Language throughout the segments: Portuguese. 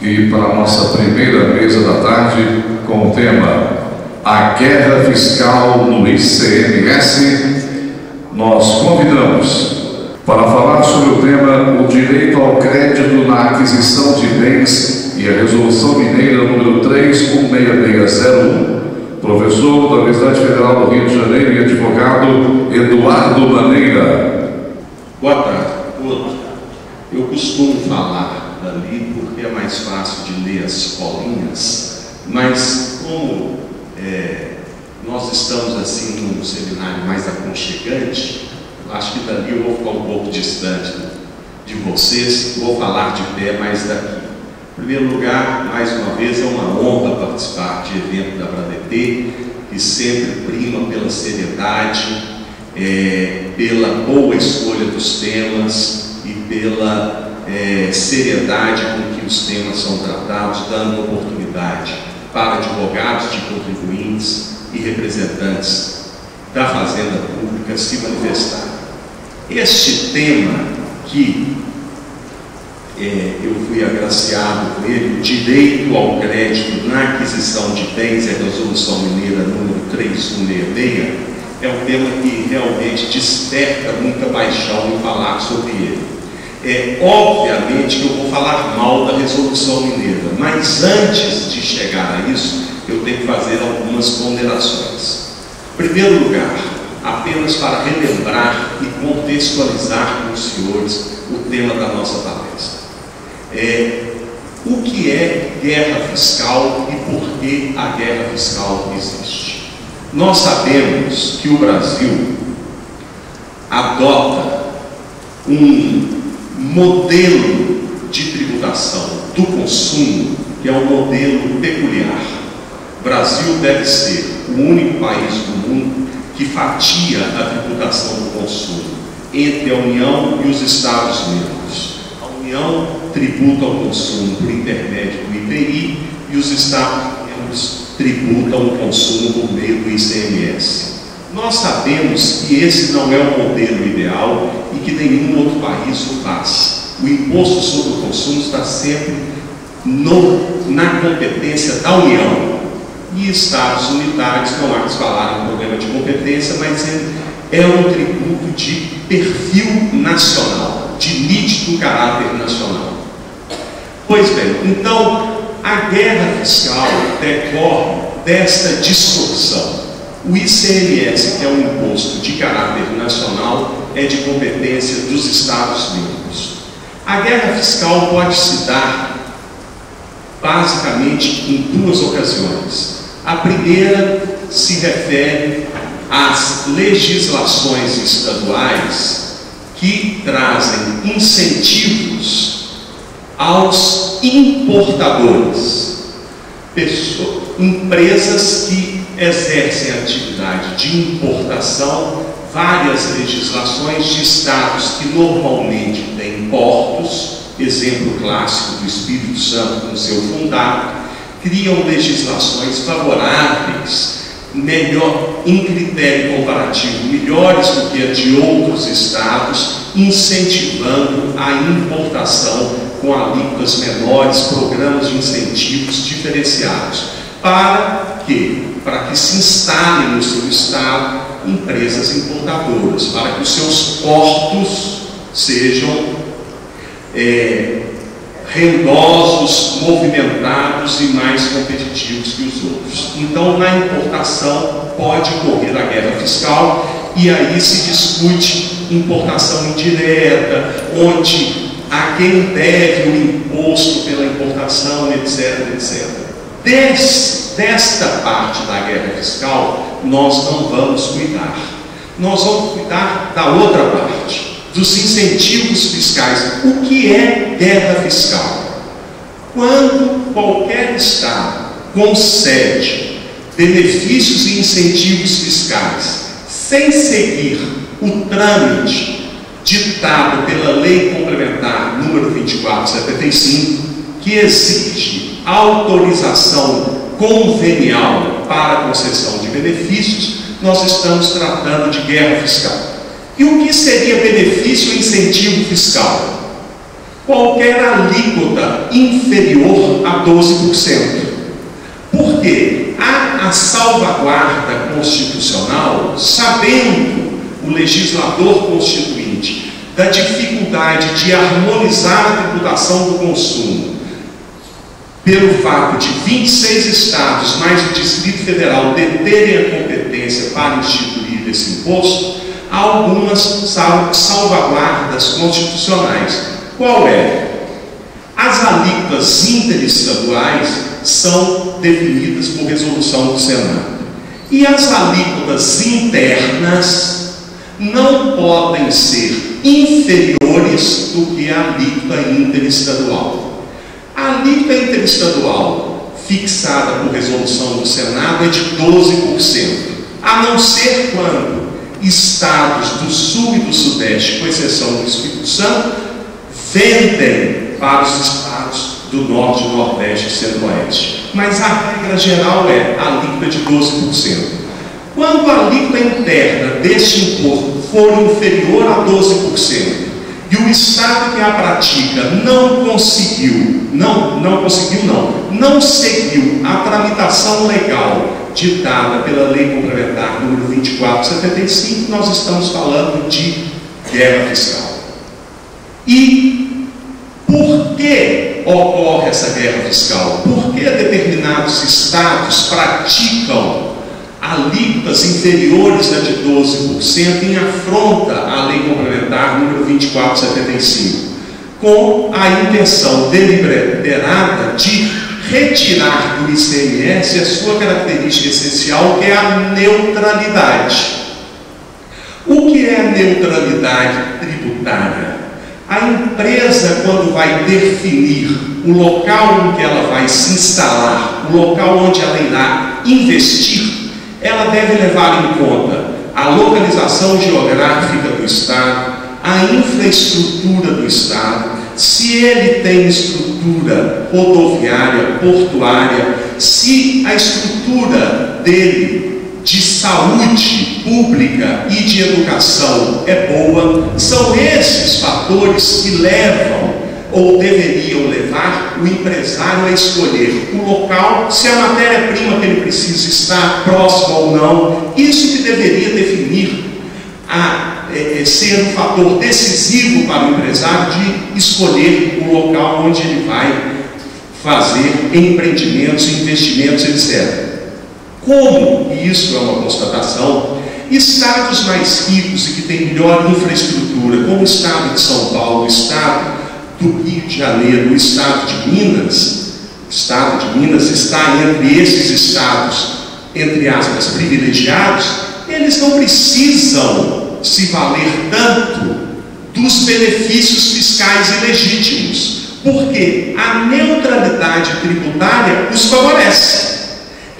e para a nossa primeira mesa da tarde com o tema A Guerra Fiscal no ICMS, nós convidamos para falar sobre o tema o direito ao crédito na aquisição de bens e a Resolução Mineira número 316601, professor da Universidade Federal do Rio de Janeiro e advogado Eduardo Maneira. Boa tarde a todos. Eu costumo falar dali porque é mais fácil de ler as colinhas, mas como nós estamos assim num seminário mais aconchegante, acho que dali eu vou ficar um pouco distante de vocês, vou falar de pé mais daqui. Em primeiro lugar, mais uma vez, é uma honra participar de evento da Bradet, que sempre prima pela seriedade, pela boa escolha dos temas e pela seriedade com que os temas são tratados, dando oportunidade para advogados de contribuintes e representantes da Fazenda Pública se manifestarem. Este tema que eu fui agraciado com ele, o direito ao crédito na aquisição de bens e a Resolução Mineira número 3166, é um tema que realmente desperta muita paixão em falar sobre ele. Obviamente que eu vou falar mal da Resolução Mineira, mas antes de chegar a isso, eu tenho que fazer algumas ponderações. Em primeiro lugar, apenas para relembrar e contextualizar com os senhores o tema da nossa palestra. O que é guerra fiscal e por que a guerra fiscal existe? Nós sabemos que o Brasil adota um modelo de tributação do consumo que é um modelo peculiar. O Brasil deve ser o único país do mundo que fatia a tributação do consumo entre a União e os Estados membros. A União tributa o consumo por intermédio do IPI e os Estados membros tributam o consumo por meio do ICMS. Nós sabemos que esse não é o modelo ideal e que nenhum outro país o faz. O imposto sobre o consumo está sempre na competência da União. E Estados unitários, não há que falar em problema de competência, mas é um tributo de perfil nacional, de nítido caráter nacional. Pois bem, então a guerra fiscal decorre desta distorção. O ICMS, que é um imposto de caráter nacional, é de competência dos Estados membros. A guerra fiscal pode se dar basicamente em duas ocasiões. A primeira se refere às legislações estaduais que trazem incentivos aos importadores, empresas que exercem atividade de importação, várias legislações de estados que normalmente têm portos, exemplo clássico do Espírito Santo com seu fundado, criam legislações favoráveis, em critério comparativo, melhores do que a de outros estados, incentivando a importação com alíquotas menores, programas de incentivos diferenciados, para que se instalem no seu estado empresas importadoras, para que os seus portos sejam rendosos, movimentados e mais competitivos que os outros. Então, na importação pode ocorrer a guerra fiscal e aí se discute importação indireta, onde a quem deve o imposto pela importação, etc, etc. Desta parte da guerra fiscal, nós não vamos cuidar. Nós vamos cuidar da outra parte, dos incentivos fiscais. O que é guerra fiscal? Quando qualquer estado concede benefícios e incentivos fiscais sem seguir o trâmite ditado pela Lei Complementar número 2475, que exige autorização convenial para a concessão de benefícios, nós estamos tratando de guerra fiscal. E o que seria benefício e incentivo fiscal? qualquer alíquota inferior a 12%. Por quê? Há a salvaguarda constitucional, sabendo o legislador constituinte da dificuldade de harmonizar a tributação do consumo, pelo fato de 26 estados, mais o Distrito Federal, deterem a competência para instituir esse imposto, há algumas salvaguardas constitucionais. Qual é? As alíquotas interestaduais são definidas por resolução do Senado. E as alíquotas internas não podem ser inferiores do que a alíquota interestadual. A alíquota interestadual fixada por resolução do Senado é de 12%, a não ser quando estados do Sul e do Sudeste, com exceção do Espírito Santo, vendem para os estados do Norte, Nordeste e Centro-Oeste. Mas a regra geral é a alíquota de 12%. Quando a alíquota interna deste imposto for inferior a 12%, e o estado que a pratica não seguiu a tramitação legal ditada pela Lei Complementar número 2475, nós estamos falando de guerra fiscal. E por que ocorre essa guerra fiscal? Por que determinados estados praticam alíquotas inferiores a de 12% em afronta à Lei Complementar número 2475, com a intenção deliberada de retirar do ICMS a sua característica essencial, que é a neutralidade. O que é a neutralidade tributária? A empresa, quando vai definir o local em que ela vai se instalar, o local onde ela irá investir, ela deve levar em conta a localização geográfica do estado, a infraestrutura do estado, se ele tem estrutura rodoviária, portuária, se a estrutura dele de saúde pública e de educação é boa. São esses fatores que levam ou deveriam levar o empresário a escolher o local, se a matéria-prima que ele precisa está próxima ou não. Isso que deveria definir ser um fator decisivo para o empresário de escolher o local onde ele vai fazer empreendimentos, investimentos, etc. Como, e isso é uma constatação, estados mais ricos e que têm melhor infraestrutura, como o estado de São Paulo, o estado do Rio de Janeiro, o estado de Minas, está entre esses estados, entre aspas, privilegiados. Eles não precisam se valer tanto dos benefícios fiscais ilegítimos, porque a neutralidade tributária os favorece.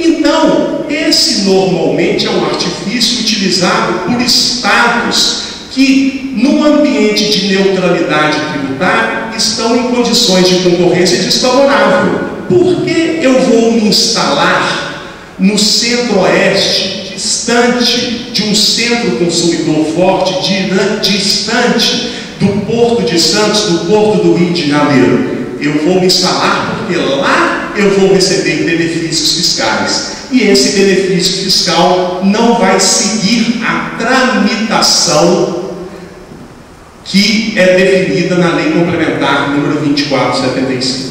Então, esse normalmente é um artifício utilizado por estados que, num ambiente de neutralidade tributária, estão em condições de concorrência desfavorável. Por que eu vou me instalar no centro-oeste, distante de um centro consumidor forte, distante do Porto de Santos, do Porto do Rio de Janeiro? Eu vou me instalar porque lá eu vou receber benefícios fiscais. E esse benefício fiscal não vai seguir a tramitação que é definida na Lei Complementar número 2475.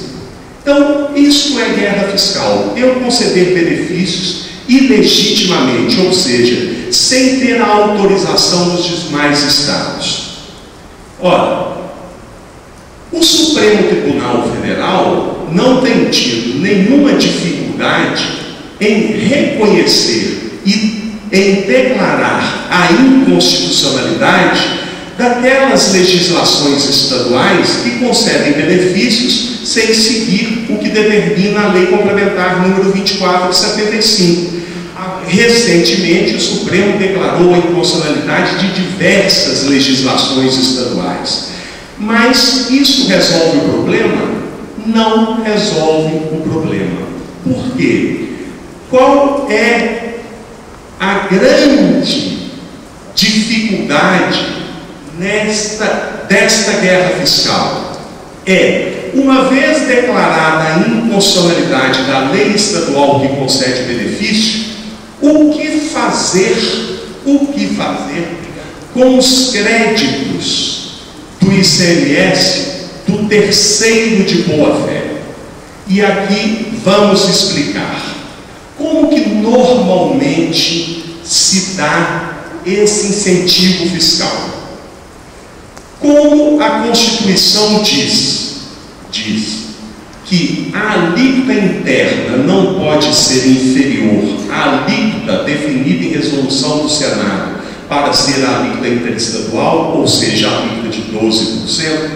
Então, isso é guerra fiscal. Eu conceder benefícios ilegitimamente, ou seja, sem ter a autorização dos demais estados. Ora, o Supremo Tribunal Federal não tem tido nenhuma dificuldade em reconhecer e em declarar a inconstitucionalidade daquelas legislações estaduais que concedem benefícios sem seguir o que determina a Lei Complementar número 2475. Recentemente, o Supremo declarou a inconstitucionalidade de diversas legislações estaduais. Mas isso resolve o problema? Não resolve o problema. Por quê? Qual é a grande dificuldade desta guerra fiscal? é, uma vez declarada a inconstitucionalidade da lei estadual que concede benefício, o que fazer com os créditos do ICMS do terceiro de boa-fé? E aqui vamos explicar como que normalmente se dá esse incentivo fiscal. Como a Constituição diz que a alíquota interna não pode ser inferior à alíquota definida em resolução do Senado para ser a alíquota interestadual, ou seja, a alíquota de 12%,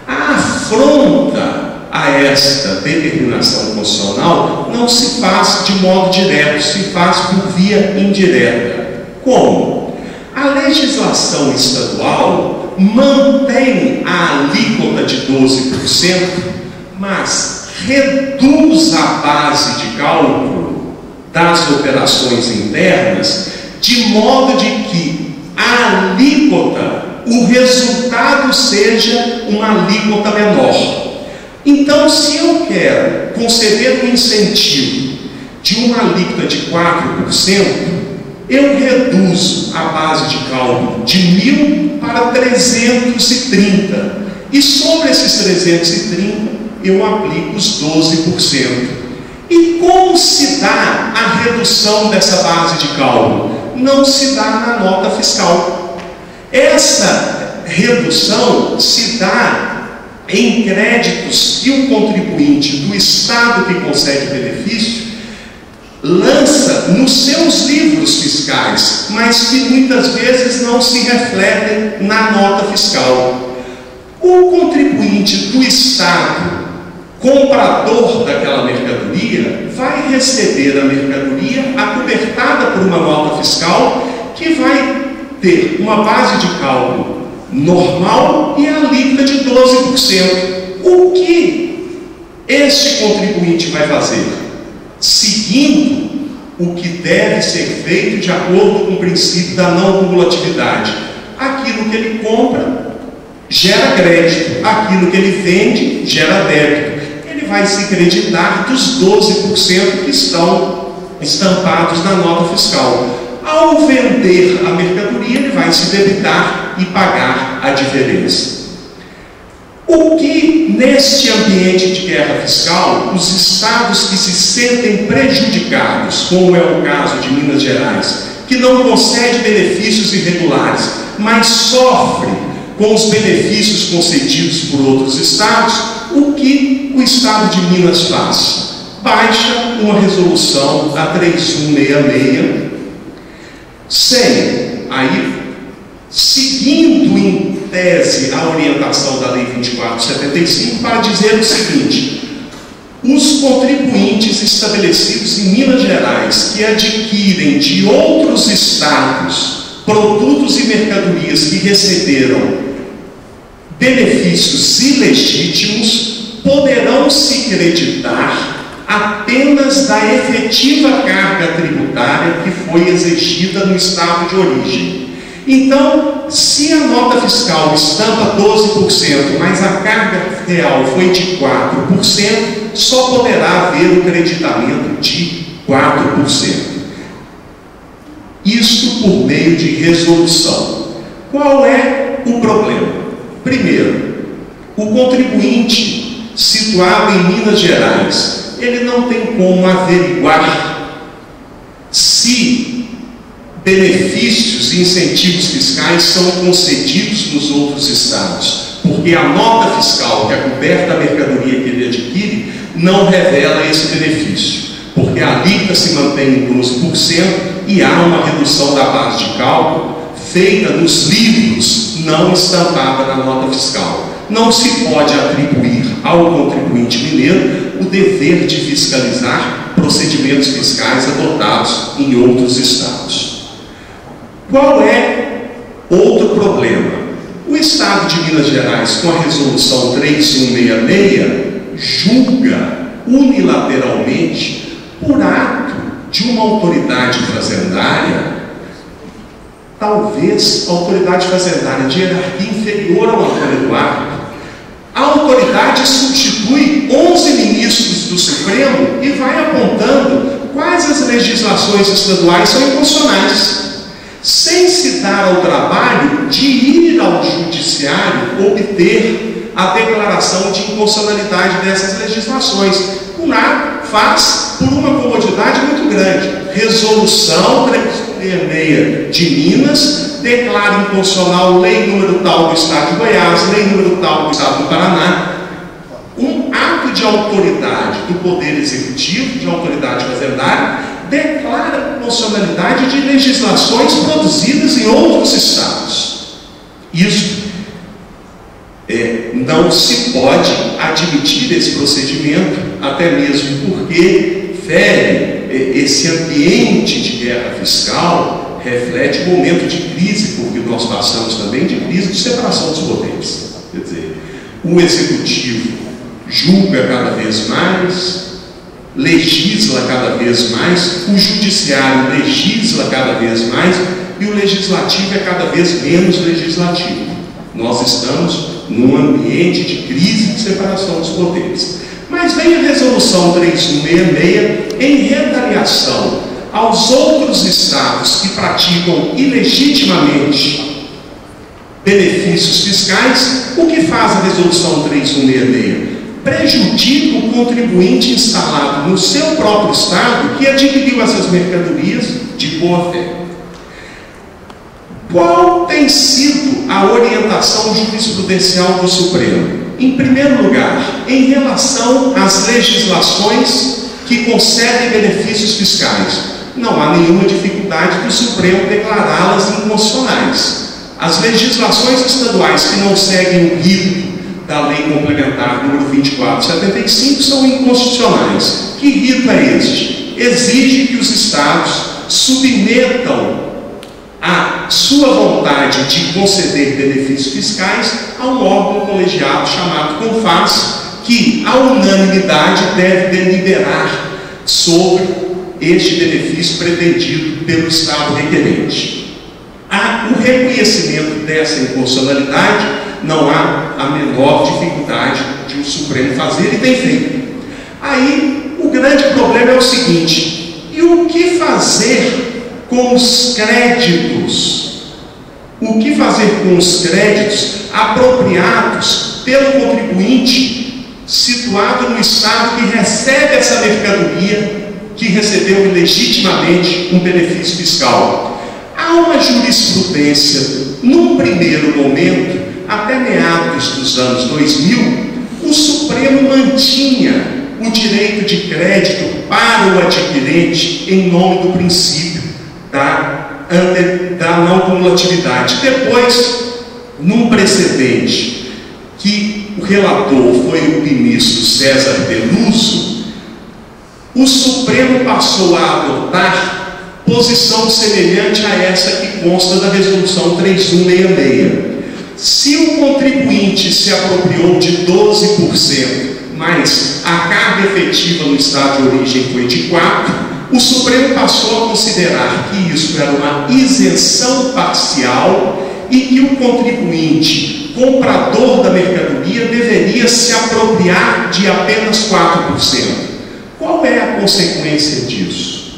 a afronta a esta determinação constitucional não se faz de modo direto, se faz por via indireta. Como? A legislação estadual mantém a alíquota de 12%, mas reduz a base de cálculo das operações internas, de modo de que a alíquota, o resultado seja uma alíquota menor. Então, se eu quero conceder um incentivo de uma alíquota de 4%, eu reduzo a base de cálculo de 1.000 para 330. E sobre esses 330, eu aplico os 12%. E como se dá a redução dessa base de cálculo? Não se dá na nota fiscal. Essa redução se dá em créditos que o contribuinte do Estado que concede benefício lança nos seus livros fiscais, mas que muitas vezes não se refletem na nota fiscal. O contribuinte do Estado, comprador daquela mercadoria, vai receber a mercadoria acobertada por uma nota fiscal que vai ter uma base de cálculo normal e a alíquota de 12%. O que este contribuinte vai fazer? Seguindo o que deve ser feito de acordo com o princípio da não cumulatividade. Aquilo que ele compra gera crédito, aquilo que ele vende gera débito. Ele vai se creditar dos 12% que estão estampados na nota fiscal. Ao vender a mercadoria, ele vai se debitar e pagar a diferença. O que, neste ambiente de guerra fiscal, os estados que se sentem prejudicados, como é o caso de Minas Gerais, que não concede benefícios irregulares, mas sofre com os benefícios concedidos por outros estados, o que o estado de Minas faz? Baixa uma resolução, a 3166, seguindo em tese a orientação da Lei 2475, para dizer o seguinte: os contribuintes estabelecidos em Minas Gerais que adquirem de outros estados produtos e mercadorias que receberam benefícios ilegítimos poderão se creditar apenas da efetiva carga tributária que foi exigida no estado de origem. Então, se a nota fiscal estampa 12%, mas a carga real foi de 4%, só poderá haver o creditamento de 4%. Isto por meio de resolução. Qual é o problema? Primeiro, o contribuinte situado em Minas Gerais, ele não tem como averiguar se benefícios e incentivos fiscais são concedidos nos outros estados, porque a nota fiscal que acoberta a mercadoria que ele adquire não revela esse benefício, porque a alíquota se mantém em 12% e há uma redução da base de cálculo feita nos livros, não estampada na nota fiscal. Não se pode atribuir ao contribuinte mineiro o dever de fiscalizar procedimentos fiscais adotados em outros estados. Qual é outro problema? O estado de Minas Gerais, com a resolução 3166, julga unilateralmente, por ato de uma autoridade fazendária, talvez a autoridade fazendária de hierarquia inferior ao Antônio Eduardo, A autoridade substitui 11 ministros do Supremo e vai apontando quais as legislações estaduais são inconstitucionais, sem se dar ao trabalho de ir ao judiciário obter a declaração de inconstitucionalidade dessas legislações. O NAR faz por uma comodidade muito grande. Resolução 366 de Minas declara inconstitucional lei número tal do Estado de Goiás, lei número tal do Estado do Paraná. Um ato de autoridade do Poder Executivo, de autoridade fazendária, declara constitucionalidade de legislações produzidas em outros estados. Isso não se pode admitir esse procedimento, até mesmo porque fere esse ambiente de guerra fiscal, reflete um momento de crise, porque nós passamos também de crise de separação dos poderes. Quer dizer, o Executivo julga cada vez mais, legisla cada vez mais, o Judiciário legisla cada vez mais e o Legislativo é cada vez menos legislativo. Nós estamos num ambiente de crise de separação dos poderes. Mas vem a Resolução 3166 em retaliação aos outros estados que praticam ilegitimamente benefícios fiscais. O que faz a Resolução 3166? Prejudica o contribuinte instalado no seu próprio estado que adquiriu essas mercadorias de boa fé. Qual tem sido a orientação jurisprudencial do Supremo? Em primeiro lugar, em relação às legislações que concedem benefícios fiscais, não há nenhuma dificuldade do Supremo declará-las inconstitucionais. As legislações estaduais que não seguem o rito da Lei Complementar número 2475 são inconstitucionais. Que rito é este? Exige que os estados submetam a sua vontade de conceder benefícios fiscais a um órgão colegiado chamado CONFAS, que a unanimidade deve deliberar sobre este benefício pretendido pelo estado requerente. O reconhecimento dessa inconstitucionalidade não há a menor dificuldade de o Supremo fazer e tem feito. Aí o grande problema é o seguinte: e o que fazer com os créditos? O que fazer com os créditos apropriados pelo contribuinte situado no estado que recebe essa mercadoria, que recebeu ilegitimamente um benefício fiscal? Há uma jurisprudência, num primeiro momento, até meados dos anos 2000, o Supremo mantinha o direito de crédito para o adquirente em nome do princípio da não cumulatividade. Depois, num precedente que o relator foi o ministro César Peluso, o Supremo passou a adotar posição semelhante a essa que consta da Resolução 3166. Se o contribuinte se apropriou de 12%, mas a carga efetiva no estado de origem foi de 4%, o Supremo passou a considerar que isso era uma isenção parcial e que o contribuinte comprador da mercadoria deveria se apropriar de apenas 4%. Qual é a consequência disso?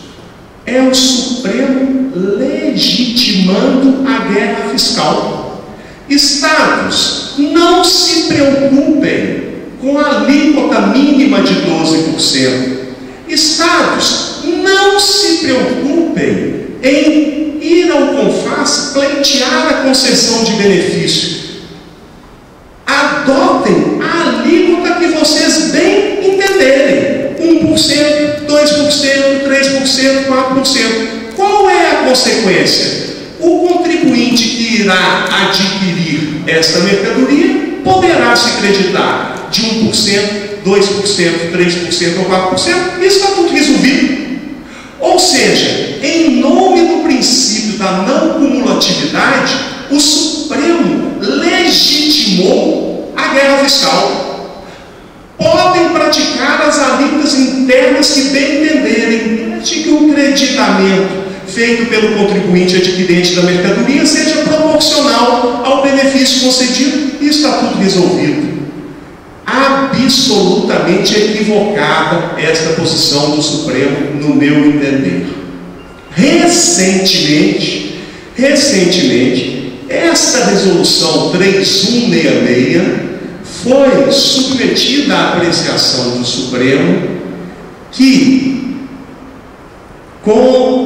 É o Supremo legitimando a guerra fiscal. Estados, não se preocupem com a alíquota mínima de 12%. Estados, não se preocupem em ir ao CONFAS pleitear a concessão de benefício. Adotem a alíquota que vocês bem entenderem: 1%, 2%, 3%, 4%. Qual é a consequência? O contribuinte que irá adquirir esta mercadoria poderá se creditar de 1%, 2%, 3% ou 4%, e está tudo resolvido. Ou seja, em nome do princípio da não cumulatividade, o Supremo legitimou a guerra fiscal. Podem praticar as alíquotas internas que bem entenderem, desde que o creditamento feito pelo contribuinte adquirente da mercadoria seja proporcional ao benefício concedido, e está tudo resolvido. absolutamente equivocada esta posição do Supremo, no meu entender. Recentemente, esta resolução 3166 foi submetida à apreciação do Supremo, que,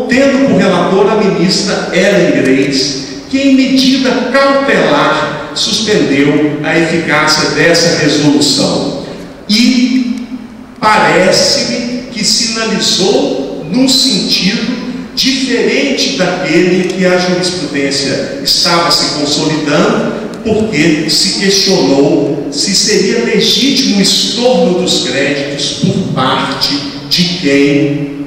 tendo por relatora a ministra Ellen Grace, que em medida cautelar suspendeu a eficácia dessa resolução. E parece-me que sinalizou num sentido diferente daquele que a jurisprudência estava se consolidando, porque se questionou se seria legítimo o estorno dos créditos por parte de quem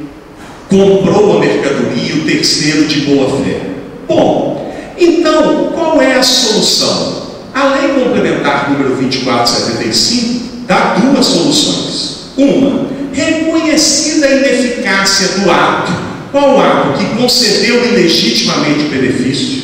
comprou a mercadoria, o terceiro de boa-fé. Bom, então, qual é a solução? A Lei Complementar número 2475 dá duas soluções. Uma, reconhecida a ineficácia do ato. Qual ato? Que concedeu ilegitimamente o benefício.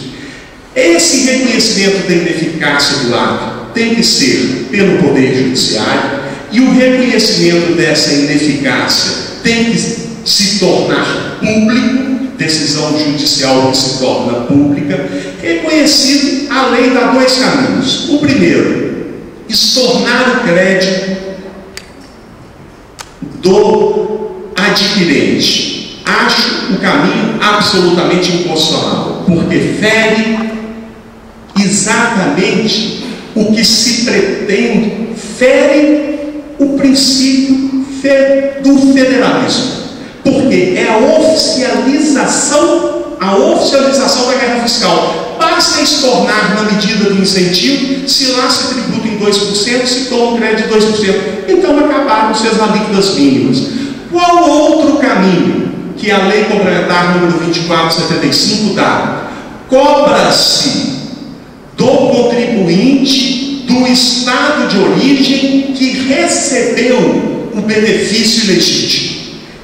Esse reconhecimento da ineficácia do ato tem que ser pelo Poder Judiciário, e o reconhecimento dessa ineficácia tem que se tornar público, decisão judicial que se torna pública. Reconhecido, a lei dá dois caminhos. O primeiro, estornar o crédito do adquirente. Acho o caminho absolutamente inconstitucional, porque fere exatamente o que se pretende, fere o princípio do federalismo, porque é a oficialização da guerra fiscal. Basta estornar na medida do incentivo, se lá se tributa em 2%, se toma um crédito de 2%. Então acabaram-se as alíquotas mínimas. Qual outro caminho que a Lei Complementar número 2475 dá? Cobra-se do contribuinte do estado de origem que recebeu o benefício ilegítimo.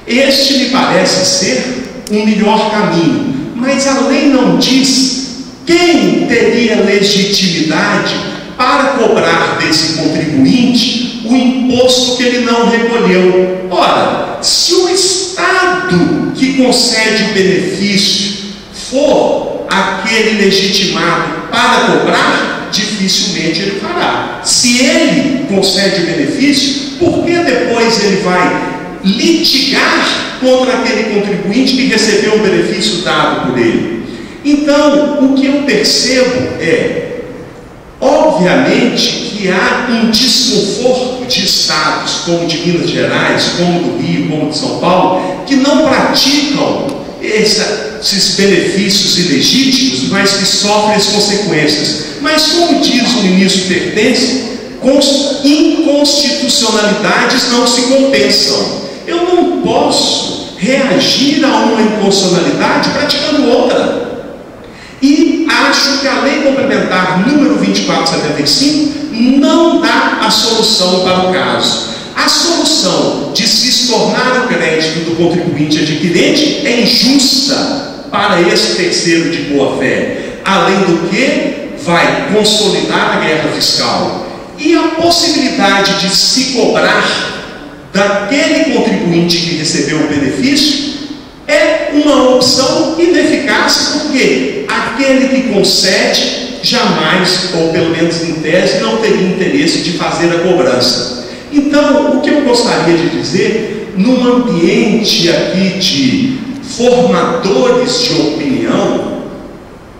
Este me parece ser um melhor caminho, mas a lei não diz quem teria legitimidade para cobrar desse contribuinte o imposto que ele não recolheu. Ora, se o estado que concede o benefício for aquele legitimado para cobrar, dificilmente ele fará. Se ele concede o benefício, por que depois ele vai litigar contra aquele contribuinte que recebeu o benefício dado por ele? Então, o que eu percebo é, obviamente, que há um desconforto de estados como de Minas Gerais, como do Rio, como de São Paulo, que não praticam esses benefícios ilegítimos, mas que sofrem as consequências. Mas, como diz o ministro Pertence, inconstitucionalidades não se compensam. Eu não posso reagir a uma inconstitucionalidade praticando outra. E acho que a Lei Complementar número 2475 não dá a solução para o caso. A solução de se estornar o crédito do contribuinte adquirente é injusta para esse terceiro de boa-fé, além do que vai consolidar a guerra fiscal. E a possibilidade de se cobrar daquele contribuinte que recebeu o benefício é uma opção ineficaz, porque aquele que concede jamais, ou pelo menos em tese, não teria interesse de fazer a cobrança. Então, o que eu gostaria de dizer, num ambiente aqui de formadores de opinião,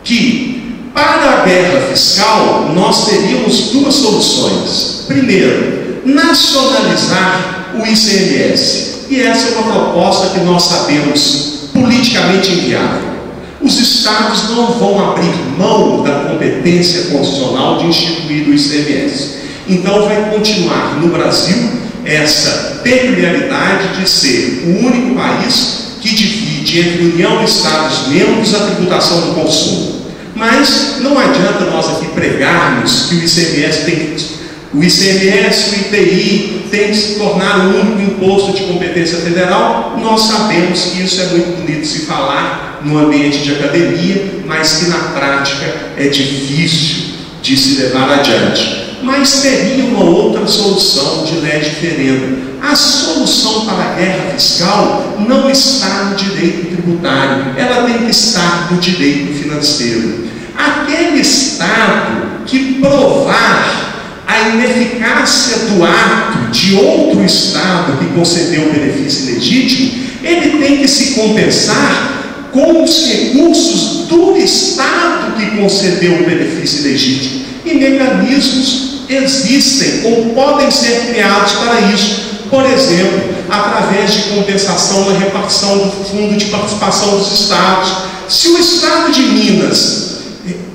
que para a guerra fiscal nós teríamos duas soluções. Primeiro, nacionalizar o ICMS, e essa é uma proposta que nós sabemos politicamente inviável. Os estados não vão abrir mão da competência constitucional de instituir o ICMS. Então vai continuar no Brasil essa peculiaridade de ser o único país que divide entre União e Estados-membros a tributação do consumo. Mas não adianta nós aqui pregarmos que o ICMS, o IPI tem que se tornar o único imposto de competência federal. Nós sabemos que isso é muito bonito se falar no ambiente de academia, mas que na prática é difícil de se levar adiante. mas teria uma outra solução de lege ferenda. A solução para a guerra fiscal não está no direito tributário, ela tem que estar no direito financeiro. Aquele Estado que provar a ineficácia do ato de outro Estado que concedeu o benefício legítimo, ele tem que se compensar com os recursos do Estado que concedeu o benefício legítimo. E mecanismos existem ou podem ser criados para isso. Por exemplo, através de compensação na repartição do Fundo de Participação dos Estados. Se o Estado de Minas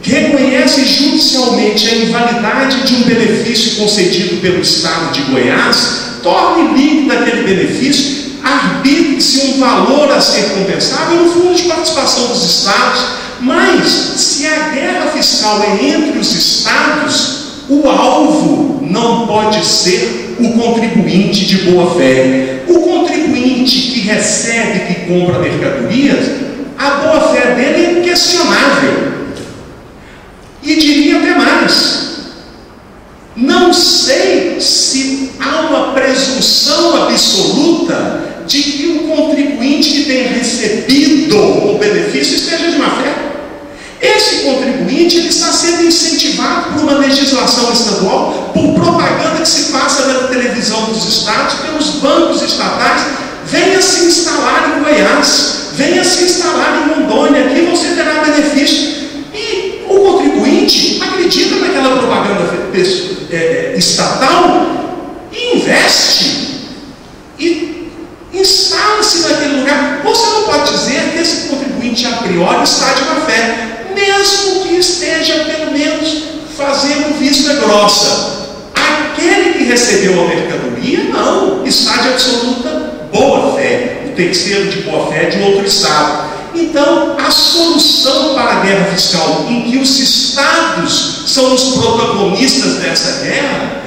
reconhece judicialmente a invalidade de um benefício concedido pelo Estado de Goiás, torne líquido aquele benefício, arbitre-se um valor a ser compensado no Fundo de Participação dos Estados. Mas, se a guerra fiscal é entre os Estados, o alvo não pode ser o contribuinte de boa fé. O contribuinte que recebe, que compra mercadorias, a boa fé dele é inquestionável. E diria até mais, não sei se há uma presunção absoluta de que o contribuinte que tenha recebido o benefício esteja de má fé. Esse contribuinte ele está sendo incentivado por uma legislação estadual, por propaganda que se passa na televisão dos estados, pelos bancos estatais. Venha se instalar em Goiás, venha se instalar em Rondônia, aqui você terá benefício. E o contribuinte acredita naquela propaganda estatal e investe e instala-se naquele lugar. Você não pode dizer que esse contribuinte a priori está de má fé, mesmo que esteja pelo menos fazendo vista grossa. Aquele que recebeu a mercadoria não, está de absoluta boa fé. O terceiro de boa fé de outro estado. Então, a solução para a guerra fiscal, em que os estados são os protagonistas dessa guerra,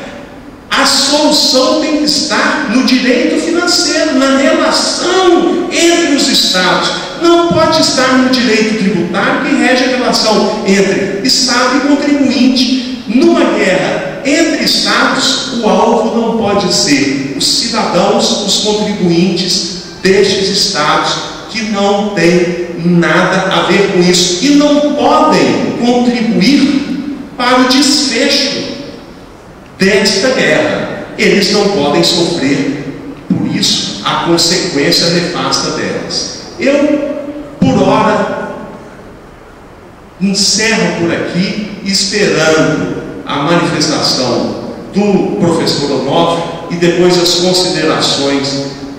a solução tem que estar no direito financeiro, na relação entre os estados. Não pode estar no direito tributário, que rege a relação entre Estado e contribuinte. Numa guerra entre estados, o alvo não pode ser os cidadãos, os contribuintes destes estados, que não têm nada a ver com isso e não podem contribuir para o desfecho desta guerra. Eles não podem sofrer, por isso, a consequência nefasta delas. Eu, por hora, encerro por aqui, esperando a manifestação do professor Onofre e depois as considerações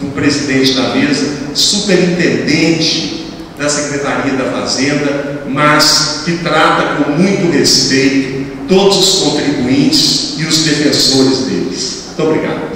do presidente da mesa, superintendente da Secretaria da Fazenda, mas que trata com muito respeito todos os contribuintes e os defensores deles. Muito obrigado.